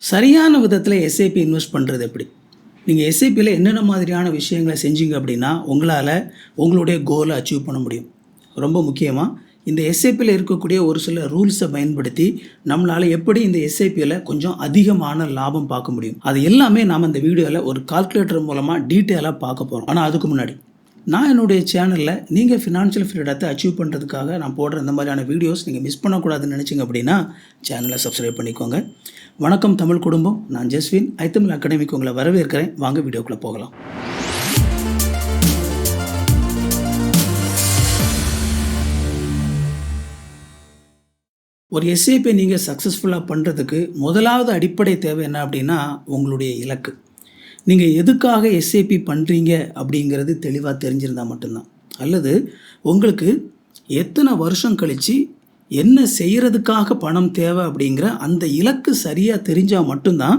சரியான விதத்தில் SIP invest பண்ணுறது எப்படி? நீங்கள் எஸ்ஐபியில் என்னென்ன மாதிரியான விஷயங்களை செஞ்சீங்க அப்படின்னா உங்களால் உங்களுடைய கோலை அச்சீவ் பண்ண முடியும். ரொம்ப முக்கியமாக இந்த எஸ்ஐபியில் இருக்கக்கூடிய ஒரு சில ரூல்ஸை பயன்படுத்தி நம்மளால் எப்படி இந்த எஸ்ஐபியில் கொஞ்சம் அதிகமான லாபம் பார்க்க முடியும், அது எல்லாமே நாம் இந்த வீடியோவில் ஒரு கால்குலேட்டர் மூலமாக டீட்டெயிலாக பார்க்க போகிறோம். ஆனால் அதுக்கு முன்னாடி நான் என்னுடைய சேனலில் நீங்கள் ஃபினான்ஷியல் ஃப்ரீடத்தை அச்சீவ் பண்ணுறதுக்காக நான் போடுற இந்த மாதிரியான வீடியோஸ் நீங்கள் மிஸ் பண்ணக்கூடாதுன்னு நினச்சிங்க அப்படின்னா சேனலை சப்ஸ்கிரைப் பண்ணிக்கோங்க. வணக்கம் தமிழ் குடும்பம், நான் ஜஸ்வின் ஐத்தமிழ் அகாடமிக்கு உங்களை வரவேற்கிறேன். வாங்க வீடியோக்குள்ளே போகலாம். ஒரு எஸ்ஐபி நீங்கள் சக்ஸஸ்ஃபுல்லாக பண்ணுறதுக்கு முதலாவது அடிப்படை தேவை என்ன அப்படின்னா உங்களுடைய இலக்கு. நீங்கள் எதுக்காக எஸ்ஐபி பண்ணுறீங்க அப்படிங்கிறது தெளிவாக தெரிஞ்சிருந்தால் மட்டும்தான், அல்லது உங்களுக்கு எத்தனை வருஷம் கழித்து என்ன செய்கிறதுக்காக பணம் தேவை அப்படிங்கிற அந்த இலக்கு சரியாக தெரிஞ்சால் மட்டும்தான்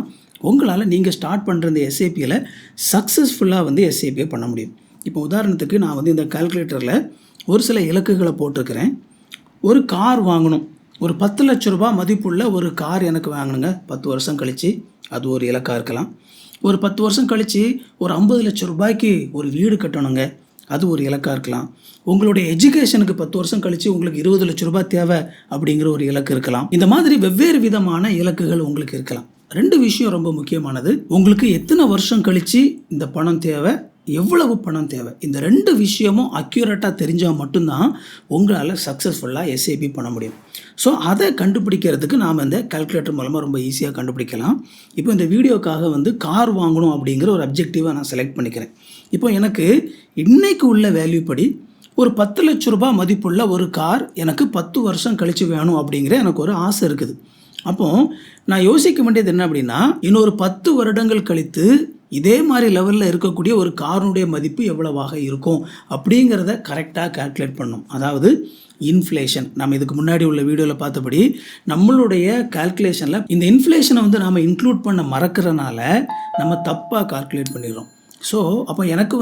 உங்களால் நீங்கள் ஸ்டார்ட் பண்ணுற இந்த எஸ்ஐபியில் சக்ஸஸ்ஃபுல்லாக எஸ்ஐபியை பண்ண முடியும். இப்போ உதாரணத்துக்கு நான் இந்த கால்குலேட்டரில் ஒரு சில இலக்குகளை போட்டிருக்கிறேன். ஒரு கார் வாங்கணும், ஒரு 10 லட்ச ரூபா மதிப்புள்ள ஒரு கார் எனக்கு வாங்கணுங்க 10 வருஷம் கழித்து, அது ஒரு இலக்காக இருக்கலாம். ஒரு 10 வருஷம் கழித்து ஒரு 50 லட்ச ரூபாய்க்கு ஒரு வீடு கட்டணுங்க, அது ஒரு இலக்காக இருக்கலாம். உங்களுடைய எஜுகேஷனுக்கு 10 வருஷம் கழித்து உங்களுக்கு 20 லட்ச ரூபாய் தேவை அப்படிங்கிற ஒரு இலக்கு இருக்கலாம். இந்த மாதிரி வெவ்வேறு விதமான இலக்குகள் உங்களுக்கு இருக்கலாம். 2 விஷயம் ரொம்ப முக்கியமானது. உங்களுக்கு எத்தனை வருஷம் கழித்து இந்த பணம் தேவை, எவ்வளவு பணம் தேவை, இந்த 2 விஷயமும் அக்யூரேட்டாக தெரிஞ்சால் மட்டும்தான் உங்களால் சக்ஸஸ்ஃபுல்லாக எஸ்ஐபி பண்ண முடியும். ஸோ அதை கண்டுபிடிக்கிறதுக்கு நாம் இந்த கால்குலேட்டர் மூலமாக ரொம்ப ஈஸியாக கண்டுபிடிக்கலாம். இப்போ இந்த வீடியோக்காக கார் வாங்கணும் அப்படிங்கிற ஒரு அப்ஜெக்டிவாக நான் செலக்ட் பண்ணிக்கிறேன். இப்போ எனக்கு இன்றைக்கு உள்ள வேல்யூ படி ஒரு 10 லட்ச ரூபாய் மதிப்புள்ள ஒரு கார் எனக்கு 10 வருஷம் கழித்து வேணும் அப்படிங்கிற எனக்கு ஒரு ஆசை இருக்குது. அப்போது நான் யோசிக்க வேண்டியது என்ன அப்படின்னா, இன்னொரு 10 வருடங்கள் கழித்து இதே மாதிரி லெவலில் இருக்கக்கூடிய ஒரு காருடைய மதிப்பு எவ்வளவாக இருக்கும் அப்படிங்கிறத கரெக்டாக கால்குலேட் பண்ணணும். அதாவது இன்ஃப்ளேஷன், நம்ம இதுக்கு முன்னாடி உள்ள வீடியோவில் பார்த்தபடி நம்மளுடைய கால்குலேஷனில் இந்த இன்ஃப்ளேஷனை நாம் இன்க்ளூட் பண்ண மறக்கிறனால நம்ம தப்பாக கால்குலேட் பண்ணிடுறோம். ஸோ அப்போ எனக்கு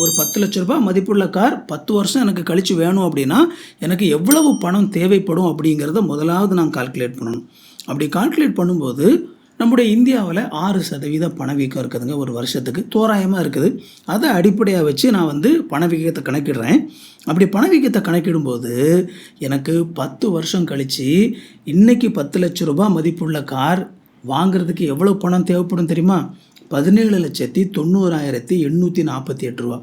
ஒரு 10 லட்ச ரூபாய் மதிப்புள்ள கார் 10 வருஷம் எனக்கு கழித்து வேணும் அப்படின்னா எனக்கு எவ்வளவு பணம் தேவைப்படும் அப்படிங்கிறத முதலாவது நான் கால்குலேட் பண்ணணும். அப்படி கால்குலேட் பண்ணும்போது நம்முடைய இந்தியாவில் 6% பணவீக்கம் இருக்குதுங்க, ஒரு வருஷத்துக்கு தோராயமாக இருக்குது. அதை அடிப்படையாக வச்சு நான் பணவீக்கத்தை கணக்கிடுறேன். அப்படி பணவீக்கத்தை கணக்கிடும்போது எனக்கு 10 வருஷம் கழித்து இன்றைக்கி 10 லட்ச ரூபாய் மதிப்புள்ள கார் வாங்கிறதுக்கு எவ்வளோ பணம் தேவைப்படும் தெரியுமா? 17,90,848 ரூபா,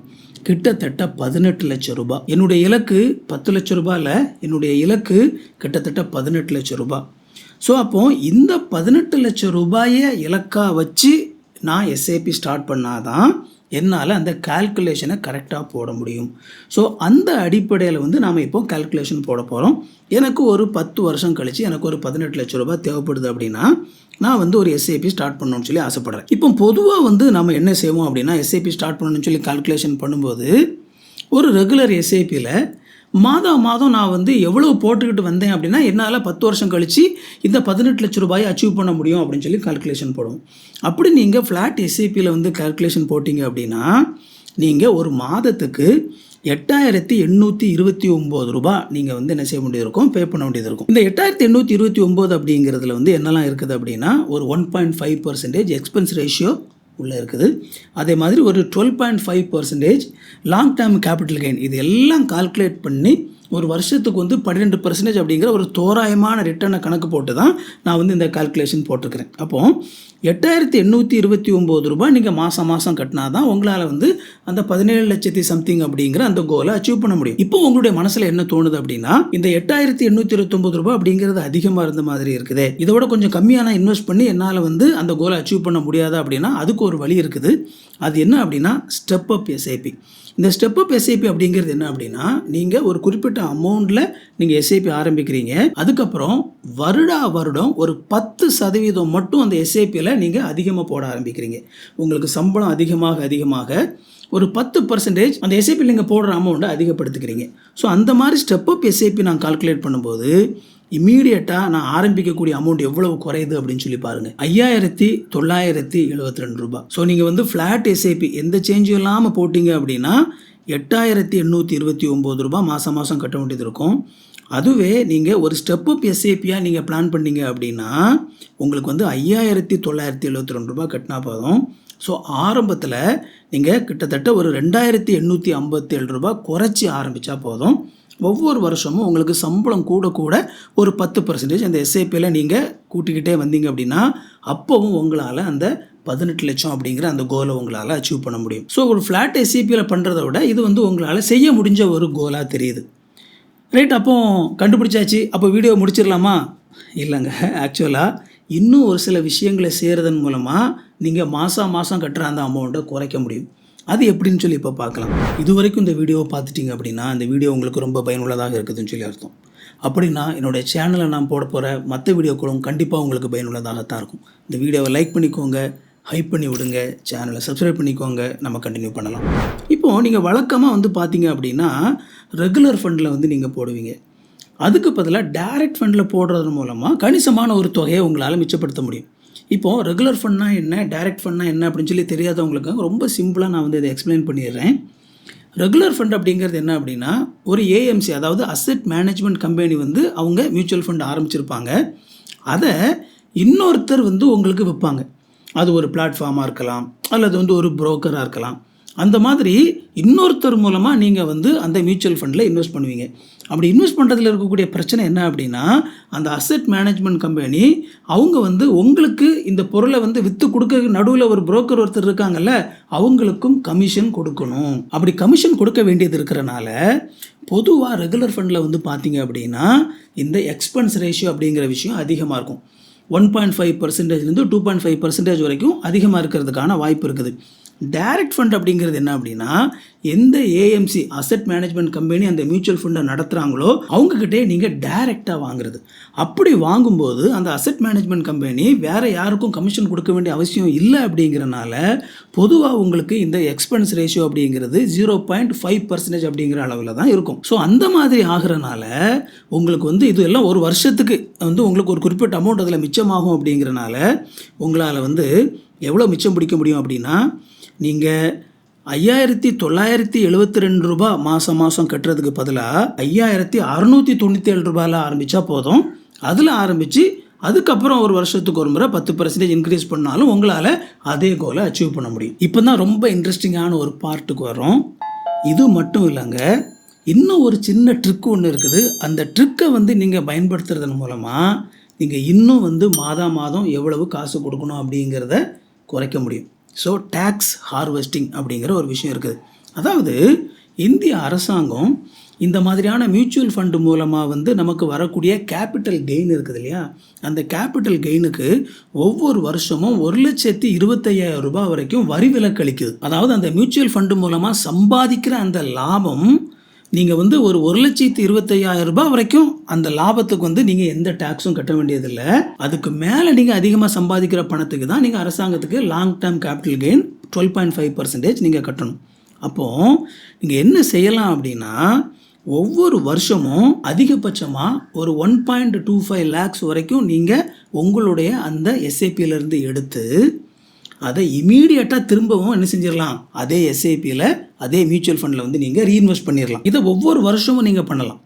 கிட்டத்தட்ட 18 லட்சம் ரூபாய். என்னுடைய இலக்கு 10 லட்ச ரூபாயில் என்னுடைய இலக்கு கிட்டத்தட்ட 18 லட்சம் ரூபாய். ஸோ அப்போது இந்த 18 லட்சம் ரூபாயை இலக்காக வச்சு நான் எஸ்ஐபி ஸ்டார்ட் பண்ணாதான் என்னால் அந்த கால்குலேஷனை கரெக்டாக போட முடியும். ஸோ அந்த அடிப்படையில் நாம் இப்போ கால்குலேஷன் போட போகிறோம். எனக்கு ஒரு 10 வருஷம் கழித்து எனக்கு ஒரு 18 லட்சம் ரூபாய் தேவைப்படுது அப்படின்னா நான் ஒரு எஸ்ஐபி ஸ்டார்ட் பண்ணணும்னு சொல்லி ஆசைப்பட்றேன். இப்போ பொதுவாக நம்ம என்ன செய்வோம் அப்படின்னா, எஸ்ஐபி ஸ்டார்ட் பண்ணணும்னு சொல்லி கால்குலேஷன் பண்ணும்போது ஒரு ரெகுலர் எஸ்ஐபியில் மாதம் நான் எவ்வளோ போட்டுக்கிட்டு வந்தேன் அப்படின்னா என்னால் 10 வருஷம் கழித்து இந்த 18 லட்ச ரூபாயை அச்சீவ் பண்ண முடியும் அப்படின்னு சொல்லி கால்குலேஷன் போடுவோம். அப்படி நீங்கள் ஃப்ளாட் எஸ்ஐபியில் கால்குலேஷன் போட்டிங்க அப்படின்னா நீங்கள் ஒரு மாதத்துக்கு 8,829 ரூபாய் நீங்கள் என்ன செய்ய வேண்டியது இருக்கும், பே பண்ண வேண்டியது இருக்கும். இந்த 8,829 அப்படிங்கிறதுல என்னெல்லாம் இருக்குது அப்படின்னா ஒரு 1.5% எக்ஸ்பென்ஸ் ரேஷியோ உள்ளே இருக்குது. அதே மாதிரி ஒரு 12.5% லாங் டேர்ம் கேபிட்டல் கெயின், இது எல்லாம் கால்குலேட் பண்ணி ஒரு வருஷத்துக்கு 12% அப்படிங்கிற ஒரு தோராயமான ரிட்டர்னை கணக்கு போட்டு தான் நான் இந்த கால்குலேஷன் போட்டிருக்கிறேன். அப்போது 8,829 ரூபாய் நீங்கள் மாதம் கட்டினா தான் உங்களால் அந்த 17 லட்சத்தி சம்திங் அப்படிங்கிற அந்த கோலை அச்சீவ் பண்ண முடியும். இப்போ உங்களுடைய மனசில் என்ன தோணுது அப்படின்னா, இந்த 8,829 ரூபாய் அப்படிங்கிறது அதிகமாக இருந்த மாதிரி இருக்குது, இதோட கொஞ்சம் கம்மியான இன்வெஸ்ட் பண்ணி என்னால் அந்த கோலை அச்சீவ் பண்ண முடியாதா அப்படின்னா அதுக்கு ஒரு வழி இருக்குது. அது என்ன அப்படின்னா ஸ்டெப் அப் எஸ்ஐபி. இந்த ஸ்டெப் அப் எஸ்ஐபி அப்படிங்கிறது என்ன அப்படின்னா, நீங்கள் ஒரு குறிப்பிட்ட அமௌண்ட்டில் நீங்கள் எஸ்ஐபி ஆரம்பிக்கிறீங்க. அதுக்கப்புறம் வருடம் ஒரு 10% மட்டும் அந்த எஸ்ஐபியில் நீங்கள் அதிகமாக போட ஆரம்பிக்கிறீங்க. உங்களுக்கு சம்பளம் அதிகமாக ஒரு 10% அந்த எஸ்ஐபியில் நீங்கள் போடுற அமௌண்ட்டை அதிகப்படுத்திக்கிறீங்க. ஸோ அந்த மாதிரி ஸ்டெப் அப் எஸ்ஐபி நான் கால்குலேட் பண்ணும்போது இம்மீடியட்டாக நான் ஆரம்பிக்கக்கூடிய அமௌண்ட் எவ்வளவு குறையுது அப்படின்னு சொல்லி பாருங்கள், 5,972 ரூபாய். ஸோ நீங்கள் ஃப்ளாட் எஸ்ஐபி எந்த சேஞ்சும் இல்லாமல் போட்டிங்க அப்படின்னா 8,829 ரூபாய் மாதம் கட்ட வேண்டியது இருக்கும். அதுவே நீங்கள் ஒரு ஸ்டெப் அப் எஸ்ஐபியாக நீங்கள் பிளான் பண்ணீங்க அப்படின்னா உங்களுக்கு வந்து ரூ. 5,972 கட்டினா போதும். ஸோ ஆரம்பத்தில் நீங்கள் கிட்டத்தட்ட ஒரு ரூ. 2,857 குறைச்சி ஆரம்பித்தா போதும். ஒவ்வொரு வருஷமும் உங்களுக்கு சம்பளம் கூட கூட ஒரு 10% அந்த எஸ்ஐபியில் நீங்கள் கூட்டிக்கிட்டே வந்தீங்க அப்படின்னா அப்போவும் உங்களால் அந்த 18 லட்சம் அப்படிங்கிற அந்த கோலை உங்களால் அச்சீவ் பண்ண முடியும். ஸோ ஒரு ஃப்ளாட் எஸ்ஐபியில் பண்ணுறத விட இது வந்து உங்களால் செய்ய முடிஞ்ச ஒரு கோலாக தெரியுது. ரைட், அப்போ கண்டுபிடிச்சாச்சு, அப்போ வீடியோ முடிச்சிடலாமா? இல்லைங்க, ஆக்சுவலாக இன்னும் ஒரு சில விஷயங்களை செய்கிறதன் மூலமாக நீங்கள் மாதம் கட்டுற அந்த அமௌண்ட்டை குறைக்க முடியும். அது எப்படின்னு சொல்லி இப்போ பார்க்கலாம். இது வரைக்கும் இந்த வீடியோவை பார்த்துட்டிங்க அப்படின்னா இந்த வீடியோ உங்களுக்கு ரொம்ப பயனுள்ளதாக இருக்குதுன்னு சொல்லி அர்த்தம். அப்படின்னா என்னுடைய சேனலில் நான் போட போகிற மற்ற வீடியோக்களும் கண்டிப்பாக உங்களுக்கு பயனுள்ளதாகத்தான் இருக்கும். இந்த வீடியோவை லைக் பண்ணிக்கோங்க, ஹைப் பண்ணி விடுங்க, சேனலை சப்ஸ்கிரைப் பண்ணிக்கோங்க, நம்ம கண்டினியூ பண்ணலாம். இப்போது நீங்கள் வழக்கமாக வந்து பார்த்தீங்க அப்படின்னா ரெகுலர் ஃபண்டில் வந்து நீங்கள் போடுவீங்க. அதுக்கு பதிலாக டைரக்ட் ஃபண்டில் போடுறது மூலமாக கணிசமான ஒரு தொகையை உங்களால் மிச்சப்படுத்த முடியும். இப்போது ரெகுலர் ஃபண்ட்னா என்ன, டைரக்ட் ஃபண்ட்னா என்ன அப்படின்னு சொல்லி தெரியாதவங்களுக்கு ரொம்ப சிம்பிளாக நான் வந்து இதை எக்ஸ்பிளைன் பண்ணிடுறேன். ரெகுலர் ஃபண்ட் அப்படிங்கிறது என்ன அப்படின்னா ஒரு ஏஎம்சி, அதாவது அசெட் மேனேஜ்மெண்ட் கம்பெனி வந்து அவங்க மியூச்சுவல் ஃபண்ட் ஆரம்பிச்சிருப்பாங்க. அதை இன்னொருத்தர் வந்து உங்களுக்கு விற்பாங்க. அது ஒரு பிளாட்ஃபார்மாக இருக்கலாம் அல்லது வந்து ஒரு புரோக்கராக இருக்கலாம். அந்த மாதிரி இன்னொருத்தர் மூலமாக நீங்கள் வந்து அந்த மியூச்சுவல் ஃபண்டில் இன்வெஸ்ட் பண்ணுவீங்க. அப்படி இன்வெஸ்ட் பண்ணுறதுல இருக்கக்கூடிய பிரச்சனை என்ன அப்படின்னா அந்த அசெட் மேனேஜ்மெண்ட் கம்பெனி அவங்க வந்து உங்களுக்கு இந்த பொருளை வந்து விற்று கொடுக்க நடுவில் ஒரு புரோக்கர் ஒருத்தர் இருக்காங்கல்ல, அவங்களுக்கும் கமிஷன் கொடுக்கணும். அப்படி கமிஷன் கொடுக்க வேண்டியது இருக்கிறனால பொதுவாக ரெகுலர் ஃபண்டில் வந்து பார்த்தீங்க அப்படின்னா இந்த எக்ஸ்பென்ஸ் ரேஷியோ அப்படிங்கிற விஷயம் அதிகமாக இருக்கும். 1.5%லேருந்து 2.5% வரைக்கும் அதிகமாக இருக்கிறதுக்கான வாய்ப்பு இருக்குது. டைரக்ட் ஃபண்ட் அப்படிங்கிறது என்ன அப்படின்னா எந்த ஏஎம்சி அசெட் மேனேஜ்மெண்ட் கம்பெனி அந்த மியூச்சுவல் ஃபண்டை நடத்துகிறாங்களோ அவங்கக்கிட்டே நீங்கள் டைரெக்டாக வாங்குறது. அப்படி வாங்கும்போது அந்த அசெட் மேனேஜ்மெண்ட் கம்பெனி வேறு யாருக்கும் கமிஷன் கொடுக்க வேண்டிய அவசியம் இல்லை. அப்படிங்கிறனால பொதுவாக உங்களுக்கு இந்த எக்ஸ்பென்ஸ் ரேஷியோ அப்படிங்கிறது 0.5% அப்படிங்கிற அளவில் தான் இருக்கும். ஸோ அந்த மாதிரி ஆகிறனால உங்களுக்கு வந்து இது எல்லாம் ஒரு வருஷத்துக்கு வந்து உங்களுக்கு ஒரு குறிப்பிட்ட அமௌண்ட் அதில் மிச்சமாகும். அப்படிங்கிறனால உங்களால் வந்து எவ்வளோ மிச்சம் பிடிக்க முடியும் அப்படின்னா நீங்கள் ரூ. 5,972 மாதம் கட்டுறதுக்கு பதிலாக ரூ. 5,697 ஆரம்பித்தா போதும். அதில் ஆரம்பித்து அதுக்கப்புறம் ஒரு வருஷத்துக்கு ஒரு முறை 10% இன்க்ரீஸ் பண்ணாலும் உங்களால் அதே கோலை அச்சீவ் பண்ண முடியும். இப்போ தான் ரொம்ப இன்ட்ரெஸ்டிங்கான ஒரு பார்ட்டுக்கு வரோம். இது மட்டும் இல்லைங்க, இன்னும் ஒரு சின்ன ட்ரிக் ஒன்று இருக்குது. அந்த ட்ரிக்கை வந்து நீங்கள் பயன்படுத்துறதன் மூலமாக நீங்கள் இன்னும் வந்து மாதம் எவ்வளவு காசு கொடுக்கணும் அப்படிங்கிறத குறைக்க முடியும். ஸோ டேக்ஸ் ஹார்வெஸ்டிங் அப்படிங்கிற ஒரு விஷயம் இருக்குது. அதாவது இந்திய அரசாங்கம் இந்த மாதிரியான மியூச்சுவல் ஃபண்டு மூலமாக வந்து நமக்கு வரக்கூடிய கேபிட்டல் கெயின் இருக்குது இல்லையா, அந்த கேபிட்டல் கெயினுக்கு ஒவ்வொரு வருஷமும் ரூ. 1,25,000 வரைக்கும் வரி விலக்கு அளிக்குது. அதாவது அந்த மியூச்சுவல் ஃபண்டு மூலமாக சம்பாதிக்கிற அந்த லாபம் நீங்கள் வந்து ஒரு ரூ. 1,25,000 வரைக்கும் அந்த லாபத்துக்கு வந்து நீங்கள் எந்த டேக்ஸும் கட்ட வேண்டியதில்லை. அதுக்கு மேலே நீங்கள் அதிகமாக சம்பாதிக்கிற பணத்துக்கு தான் நீங்கள் அரசாங்கத்துக்கு லாங் டேர்ம் கேபிட்டல் கெயின் 12.5% நீங்கள் கட்டணும். அப்போது நீங்கள் என்ன செய்யலாம் அப்படின்னா ஒவ்வொரு வருஷமும் அதிகபட்சமாக ஒரு 1.25 lakhs வரைக்கும் நீங்கள் உங்களுடைய அந்த எஸ்ஐபியிலேருந்து எடுத்து அதை இமீடியட்டாக திரும்பவும் என்ன செஞ்சிடலாம், அதே எஸ்ஐபியில் அதே மியூச்சுவல் ஃபண்டில் வந்து நீங்கள் ரீஇன்வெஸ்ட் பண்ணிடலாம். இதை ஒவ்வொரு வருஷமும் நீங்கள் பண்ணலாம்.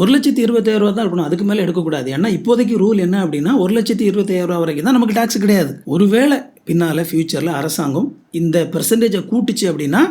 1,25,000 தான் இருக்கணும், அதுக்கு மேலே எடுக்கக்கூடாது. ஏன்னா இப்போதைக்கு ரூல் என்ன அப்படின்னா 1,25,000 வரைக்கும் தான் நமக்கு டேக்ஸ் கிடையாது. ஒருவேளை பின்னால் ஃப்யூச்சரில் அரசாங்கம் இந்த பெர்சன்டேஜை கூட்டுச்சு அப்படின்னா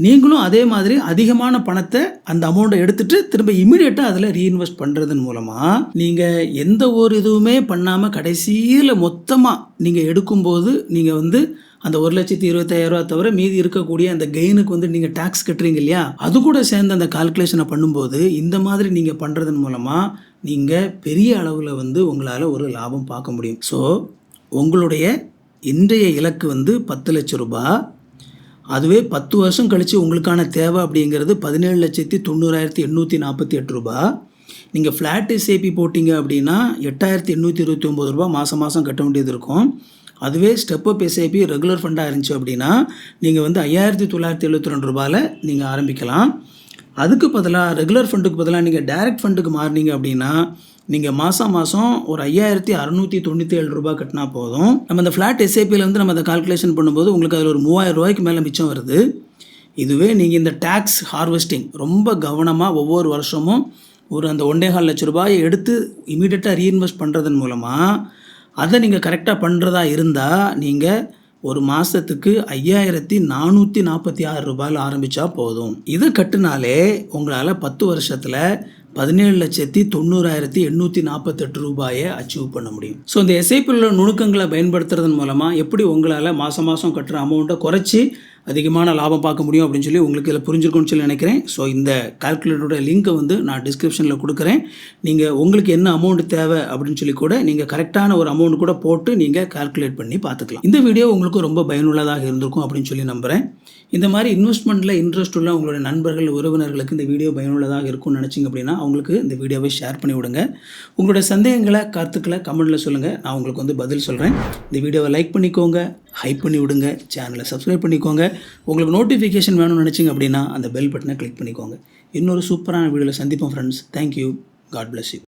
நீங்களும் அதே மாதிரி அதிகமான பணத்தை அந்த அமௌண்ட்டை எடுத்துகிட்டு திரும்ப இமீடியட்டாக அதில் ரீஇன்வெஸ்ட் பண்ணுறதன் மூலமாக நீங்கள் எந்த ஒரு இதுவுமே பண்ணாமல் கடைசியில் மொத்தமாக நீங்கள் எடுக்கும்போது நீங்கள் வந்து அந்த 1,25,000 தவிர மீதி இருக்கக்கூடிய அந்த கெயினுக்கு வந்து நீங்கள் டேக்ஸ் கட்டுறீங்க இல்லையா, அது கூட சேர்ந்து அந்த கால்குலேஷனை பண்ணும்போது இந்த மாதிரி நீங்கள் பண்ணுறதன் மூலமாக நீங்கள் பெரிய அளவில் வந்து உங்களால் ஒரு லாபம் பார்க்க முடியும். ஸோ உங்களுடைய இன்றைய இலக்கு வந்து 10 லட்சம் ரூபாய். அதுவே 10 வருஷம் கழித்து உங்களுக்கான தேவை அப்படிங்கிறது 17,90,848 ரூபாய். நீங்கள் ஃப்ளாட் எஸ்ஐபி போட்டிங்க அப்படின்னா 8,829 ரூபாய் மாதம் கட்ட வேண்டியது இருக்கும். அதுவே ஸ்டெப் அப் எஸ்ஐபி ரெகுலர் ஃபண்டாக இருந்துச்சு அப்படின்னா நீங்கள் வந்து 5,972 ரூபாயில் நீங்கள் ஆரம்பிக்கலாம். அதுக்கு பதிலாக ரெகுலர் ஃபண்டுக்கு பதிலாக நீங்கள் டைரக்ட் ஃபண்டுக்கு மாறினீங்க அப்படின்னா நீங்கள் மாதம் ஒரு 5,697 ரூபாய் கட்டினா போதும். நம்ம இந்த ஃப்ளாட் எஸ்ஐபியில் வந்து நம்ம அதை கால்குலேஷன் பண்ணும்போது உங்களுக்கு அதில் ஒரு 3,000 ரூபாய்க்கு மேலே மிச்சம் வருது. இதுவே நீங்கள் இந்த டேக்ஸ் ஹார்வெஸ்டிங் ரொம்ப கவனமாக ஒவ்வொரு வருஷமும் அந்த 1.25 லட்ச ரூபாயை எடுத்து இமீடியட்டாக ரீஇன்வெஸ்ட் பண்ணுறதன் மூலமாக அதை நீங்கள் கரெக்டாக பண்ணுறதா இருந்தால் நீங்கள் ஒரு மாதத்துக்கு 5446 ரூபாயில் ஆரம்பித்தா போதும். இதை கட்டுனாலே உங்களால் 10 வருஷத்தில் 17,90,848 ரூபாயை அச்சீவ் பண்ண முடியும். ஸோ இந்த எஸ்ஐபியில் உள்ள நுணுக்கங்களை பயன்படுத்துறதன் மூலமாக எப்படி உங்களால் மாதம் மாதம் கட்டுற அமௌண்ட்டை குறைச்சி அதிகமான லாபம் பார்க்க முடியும் அப்படின்னு சொல்லி உங்களுக்கு இதில் புரிஞ்சிருக்கும்னு சொல்லி நினைக்கிறேன். ஸோ இந்த கால்குலேட்டரோட லிங்க்கை நான் டிஸ்கிரிப்ஷனில் கொடுக்குறேன். நீங்கள் உங்களுக்கு என்ன அமௌண்ட் தேவை அப்படின்னு சொல்லி கூட நீங்கள் கரெக்டான ஒரு அமௌண்ட் கூட போட்டு நீங்கள் கால்குலேட் பண்ணி பார்த்துக்கலாம். இந்த வீடியோ உங்களுக்கு ரொம்ப பயனுள்ளதாக இருந்திருக்கும் அப்படின்னு சொல்லி நம்புகிறேன். இந்த மாதிரி இன்வெஸ்ட்மெண்ட்டில் இன்ட்ரெஸ்ட் உள்ள உங்களுடைய நண்பர்கள் உறவினர்களுக்கு இந்த வீடியோ பயனுள்ளதாக இருக்கும்னு நினச்சிங்க அப்படின்னா அவங்களுக்கு இந்த வீடியோவை ஷேர் பண்ணி விடுங்க. உங்களுடைய சந்தேகங்களை கருத்துக்களை கமெண்ட்டில் சொல்லுங்கள். நான் உங்களுக்கு பதில் சொல்கிறேன். இந்த வீடியோவை லைக் பண்ணிக்கோங்க, ஹைப் பண்ணி விடுங்க, சேனலை சப்ஸ்கிரைப் பண்ணிக்கோங்க. உங்களுக்கு நோட்டிஃபிகேஷன் வேணும்னு நினச்சிங்க அப்படின்னா அந்த பெல் பட்டனை கிளிக் பண்ணிக்கோங்க. இன்னொரு சூப்பரான வீடியோவில் சந்திப்போம் friends. Thank you. God bless you.